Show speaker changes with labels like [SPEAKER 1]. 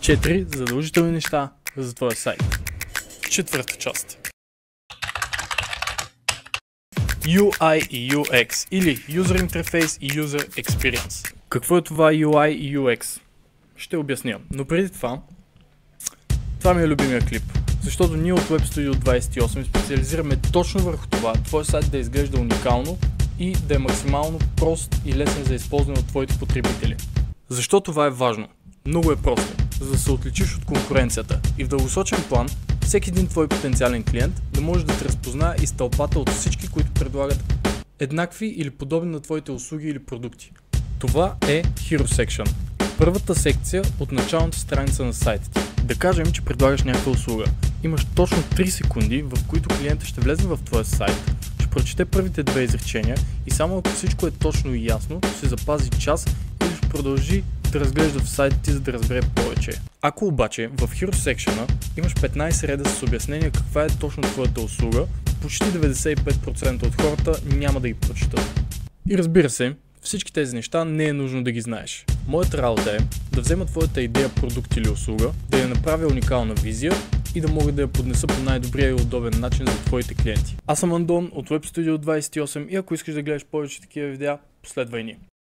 [SPEAKER 1] 4 задължителни неща за твоя сайт. Четвърта част. UI и UX или User Interface и User Experience. Какво е това UI и UX? Ще обясня, но преди това ми е любимия клип, защото ние от Web Studio 28 специализираме точно върху това, твой сайт да изглежда уникално и да е максимално прост и лесен за използване от твоите потребители. Защо това е важно? Много е просто, за да се отличиш от конкуренцията и в дългосрочен план всеки един твой потенциален клиент да може да те разпознае из тълпата от всички, които предлагат еднакви или подобни на твоите услуги или продукти. Това е Hero Section, първата секция от началната страница на сайта ти. Да кажем, че предлагаш някаква услуга. Имаш точно 3 секунди, в които клиентът ще влезе в твоя сайт, ще прочете първите 2 изречения и само ако всичко е точно и ясно, ще запази час или ще продължи да разглежда в сайта ти, за да разбере повече. Ако обаче в Hero Section имаш 15 реда с обяснение каква е точно твоята услуга, почти 95% от хората няма да ги прочитат. И разбира се, всички тези неща не е нужно да ги знаеш. Моята работа е да взема твоята идея, продукт или услуга, да я направя уникална визия и да мога да я поднеса по най-добрия и удобен начин за твоите клиенти. Аз съм Андон от Web Studio 28 и ако искаш да гледаш повече такива видеа, последвай ни.